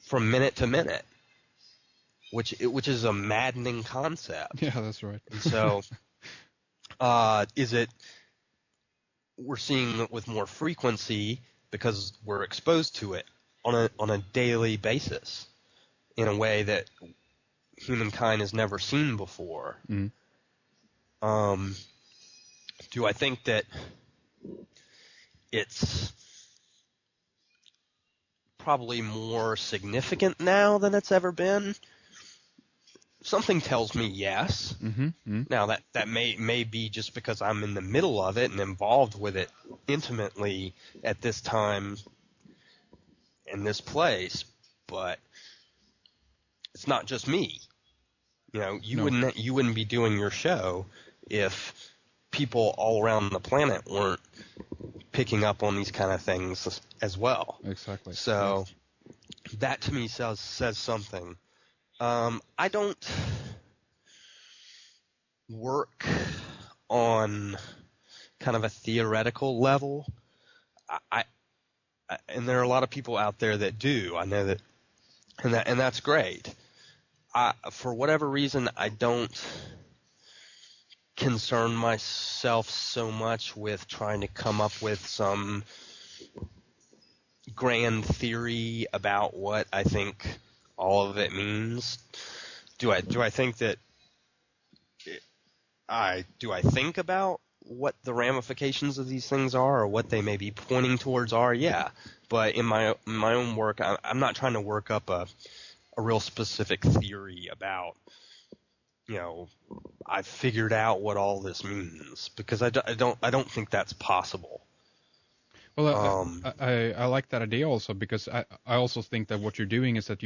from minute to minute, which is a maddening concept. Yeah, that's right. And so, we're seeing it with more frequency because we're exposed to it on a daily basis in a way that humankind has never seen before. Mm. Do I think that it's probably more significant now than it's ever been? Something tells me yes. Mm-hmm. Mm-hmm. Now that may be just because I'm in the middle of it and involved with it intimately at this time in this place, but it's not just me. You know, you wouldn't be doing your show if people all around the planet weren't picking up on these kind of things as well. Exactly. So that to me says something. I don't work on kind of a theoretical level. And there are a lot of people out there that do. I know that, and that's great. For whatever reason, I don't concern myself so much with trying to come up with some grand theory about what I think all of it means. Do I think that do I think about what the ramifications of these things are or what they may be pointing towards are? Yeah. But in my own work, I'm not trying to work up a real specific theory about, you know, I've figured out what all this means, because I don't think that's possible. Well, I like that idea also, because I also think that what you're doing is that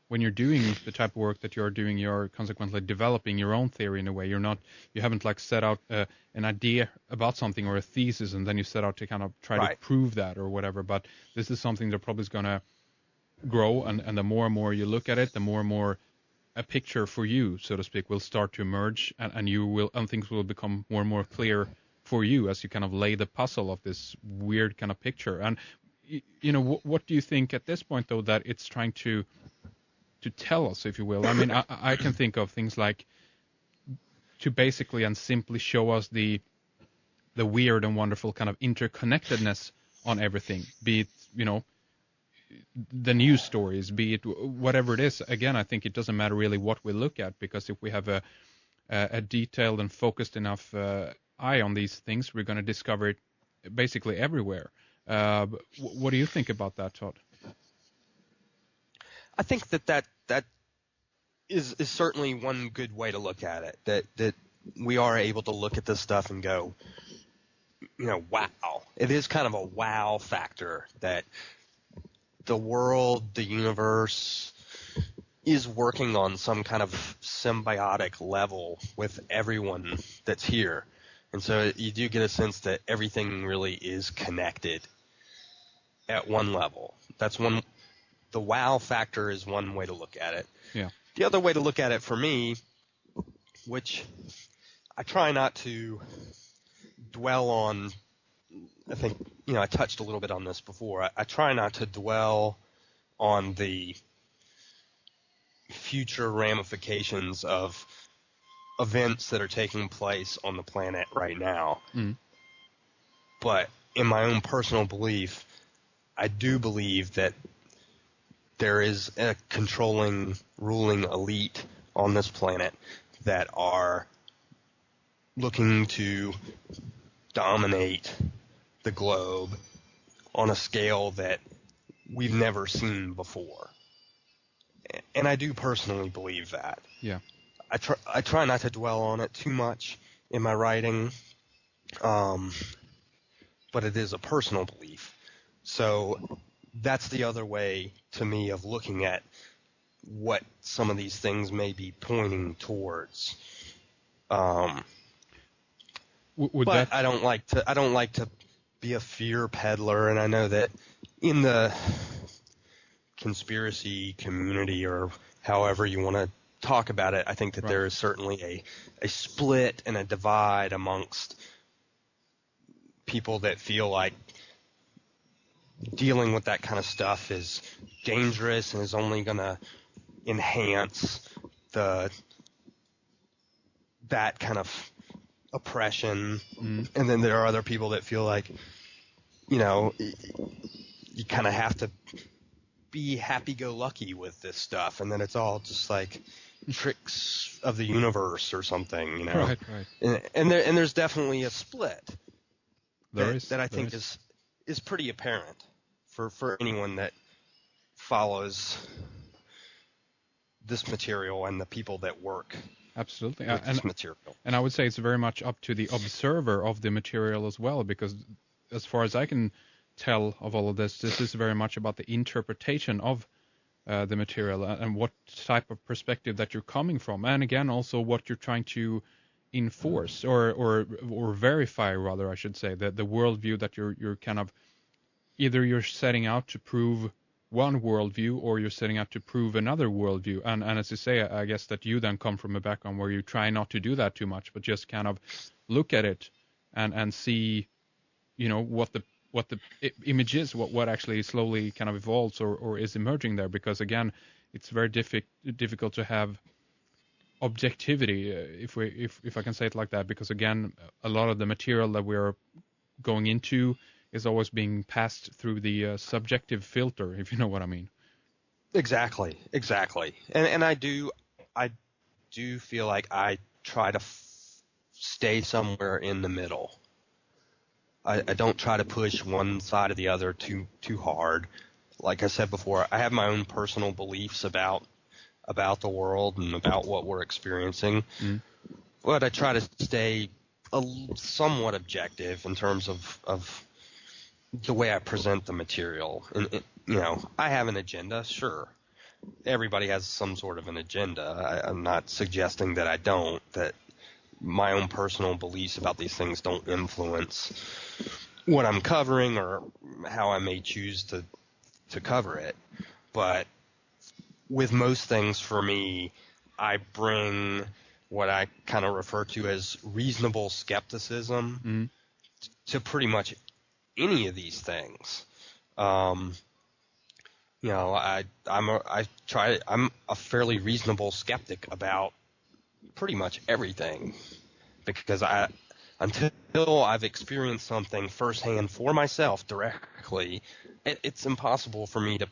when you're doing the type of work that you're doing, you're consequently developing your own theory in a way. You haven't like set out an idea about something or a thesis, and then you set out to kind of try to prove that or whatever. But this is something that probably is going to grow, and the more and more you look at it, the more and more a picture for you, so to speak, will start to emerge, and things will become more and more clear for you as you kind of lay the puzzle of this weird kind of picture. And you know, what do you think at this point, though, that it's trying to tell us, if you will? I mean, I can think of things like to basically and simply show us the weird and wonderful kind of interconnectedness on everything, be it, you know, the news stories, be it whatever it is. Again, I think it doesn't matter really what we look at, because if we have a detailed and focused enough eye on these things, we're going to discover it basically everywhere. What do you think about that, Todd? I think that is certainly one good way to look at it, that we are able to look at this stuff and go, you know, wow. It is kind of a wow factor that the world, the universe, is working on some kind of symbiotic level with everyone that's here. And so you do get a sense that everything really is connected at one level. The wow factor is one way to look at it. Yeah. The other way to look at it for me, which I try not to dwell on, I think, you know, I touched a little bit on this before. I try not to dwell on the future ramifications of events that are taking place on the planet right now. Mm. But in my own personal belief, I do believe that there is a controlling, ruling elite on this planet that are looking to dominate the globe on a scale that we've never seen before. And I do personally believe that. Yeah. I try not to dwell on it too much in my writing, but it is a personal belief. So that's the other way to me of looking at what some of these things may be pointing towards. But I don't like to be a fear peddler, and I know that in the conspiracy community, or however you want to talk about it, I think that there is certainly a split and a divide amongst people that feel like dealing with that kind of stuff is dangerous and is only going to enhance that kind of oppression. And then there are other people that feel like, you kind of have to be happy-go-lucky with this stuff, and then it's all just like tricks of the universe or something, Right. And there's definitely a split that I think is pretty apparent for anyone that follows this material and the people that work absolutely with this material. And I would say it's very much up to the observer of the material as well, because as far as I can tell of all of this is very much about the interpretation of the material and what type of perspective that you're coming from, and again also what you're trying to enforce or verify, rather I should say, the worldview that you're kind of either you're setting out to prove one worldview or you're setting out to prove another worldview. And as you say, I guess that you then come from a background where you try not to do that too much, but just kind of look at it and see, what the image is, what actually slowly kind of evolves or is emerging there. Because again, it's very difficult to have objectivity, if I can say it like that, because again, a lot of the material that we're going into is always being passed through the subjective filter, if you know what I mean. Exactly. And I do feel like I try to stay somewhere in the middle. I don't try to push one side or the other too hard. Like I said before, I have my own personal beliefs about the world and about what we're experiencing, but I try to stay somewhat objective in terms of the way I present the material. And I have an agenda, sure. Everybody has some sort of an agenda. I'm not suggesting that I don't, that my own personal beliefs about these things don't influence what I'm covering or how I may choose to cover it. But with most things, for me, I bring what I kind of refer to as reasonable skepticism to pretty much any of these things. I'm a fairly reasonable skeptic about pretty much everything, because until I've experienced something firsthand for myself directly, it's impossible for me to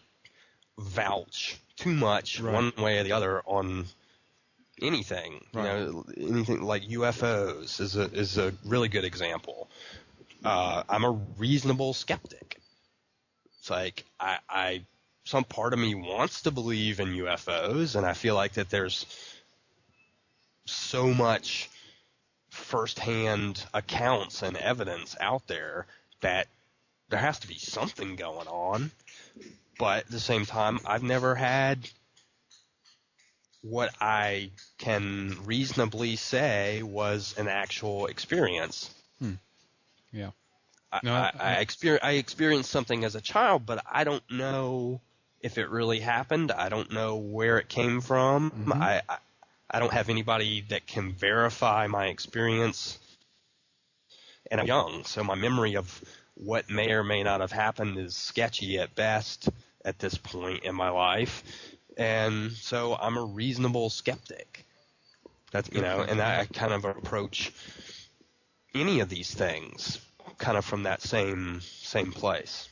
vouch too much one way or the other on anything. Anything like UFOs is a really good example. I'm a reasonable skeptic. It's like some part of me wants to believe in UFOs, and I feel like that there's so much firsthand accounts and evidence out there that there has to be something going on. But at the same time, I've never had what I can reasonably say was an actual experience. Yeah. I experienced something as a child, but I don't know if it really happened. I don't know where it came from. I don't have anybody that can verify my experience, and I'm young, so my memory of what may or may not have happened is sketchy at best at this point in my life, and so I'm a reasonable skeptic. That's and I kind of approach any of these things kind of from that same place.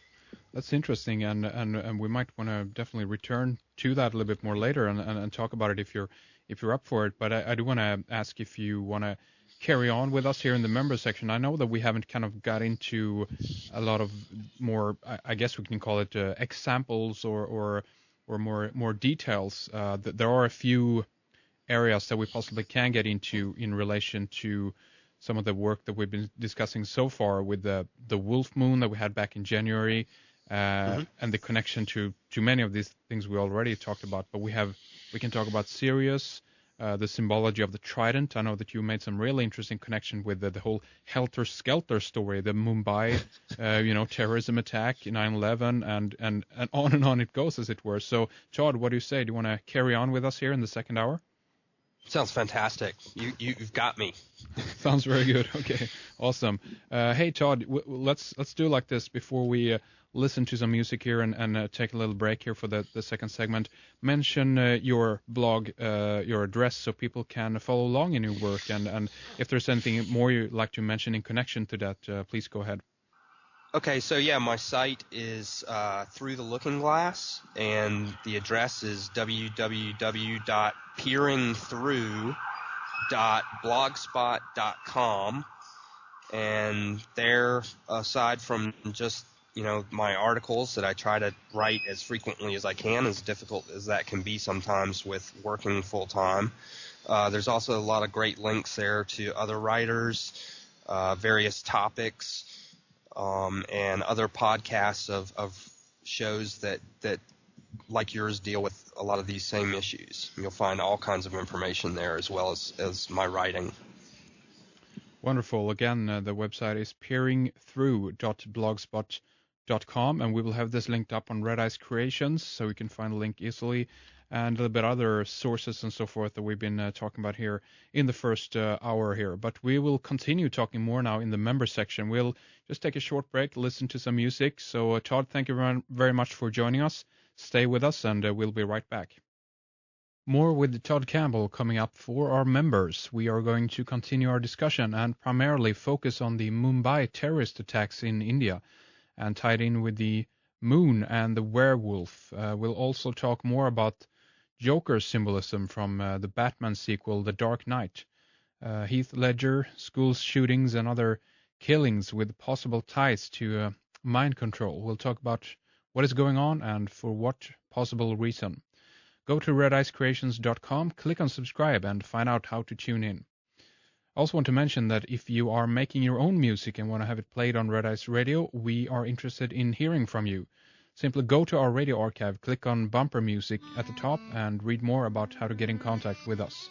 That's interesting, and we might want to definitely return to that a little bit more later and talk about it if you're up for it. But I do want to ask if you want to carry on with us here in the member section. I know that we haven't kind of got into a lot of more, I guess we can call it examples or more details. There are a few areas that we possibly can get into in relation to some of the work that we've been discussing so far with the wolf moon that we had back in January, and the connection to many of these things we already talked about. But we can talk about Sirius, the symbology of the trident. I know that you made some really interesting connection with the whole helter-skelter story, the Mumbai, terrorism attack, 9/11, and on it goes, as it were. So, Todd, what do you say? Do you want to carry on with us here in the second hour? Sounds fantastic. You've got me. Sounds very good. Okay, awesome. Hey, Todd, let's do like this before we listen to some music here and take a little break here for the second segment, mention your blog, your address, so people can follow along in your work. And if there's anything more you'd like to mention in connection to that, please go ahead. Okay, so yeah, my site is Through the Looking Glass, and the address is www.peeringthrough.blogspot.com. And there, aside from just, my articles that I try to write as frequently as I can, as difficult as that can be sometimes with working full time, there's also a lot of great links there to other writers, various topics, and other podcasts of shows that like yours deal with a lot of these same issues. You'll find all kinds of information there, as well as my writing. Wonderful. Again, the website is peeringthrough.blogspot.com, and we will have this linked up on Red Ice Creations, so you can find the link easily, and a little bit other sources and so forth that we've been talking about here in the first hour here. But we will continue talking more now in the member section. We'll just take a short break, listen to some music. So, Todd, thank you very much for joining us. Stay with us, and we'll be right back. More with Todd Campbell coming up for our members. We are going to continue our discussion and primarily focus on the Mumbai terrorist attacks in India, and tied in with the moon and the werewolf. We'll also talk more about Joker symbolism from the Batman sequel, The Dark Knight. Heath Ledger, school shootings and other killings with possible ties to mind control. We'll talk about what is going on and for what possible reason. Go to redicecreations.com, click on subscribe, and find out how to tune in. I also want to mention that if you are making your own music and want to have it played on Red Ice Radio, we are interested in hearing from you. Simply go to our radio archive, click on bumper music at the top, and read more about how to get in contact with us.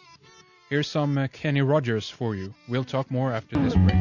Here's some Kenny Rogers for you. We'll talk more after this break.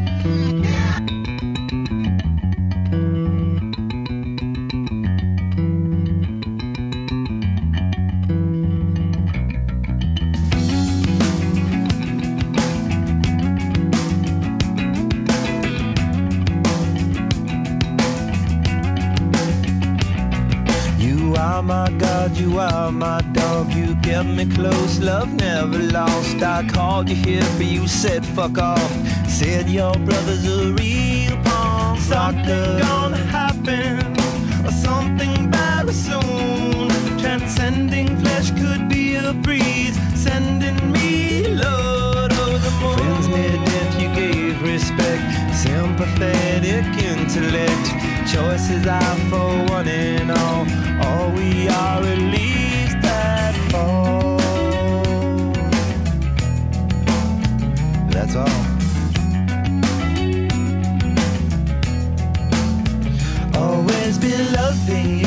You are my dog, you kept me close, love never lost. I called you here, but you said fuck off. Said your brother's a real pawn. Something gonna happen, or something bad soon. Transcending flesh could be a breeze, sending me Lord of the moon. Friends near-death you gave respect, sympathetic intellect. Choices are for one and all we are at least that fall. That's all. Always been loving you.